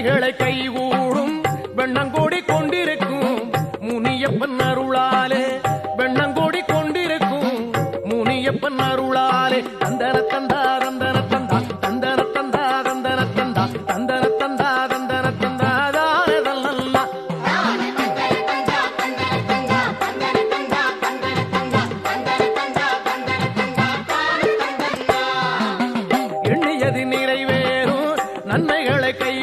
நன்மைகளை கைகூடும் வெண்ணங்கோடி கொண்டிருக்கும் முனியப்பன் அருளாலே வெண்ணங்கோடி கொண்டிருக்கும் முனியப்பன் அருளாலே தந்தன தந்தா தந்தன தந்தா தந்தன தந்தா தந்தன தந்தா தந்தன தந்தா தந்தன தந்தா தானதல்லா எண்ணியது நிறைவேறும் நன்மைகளை கை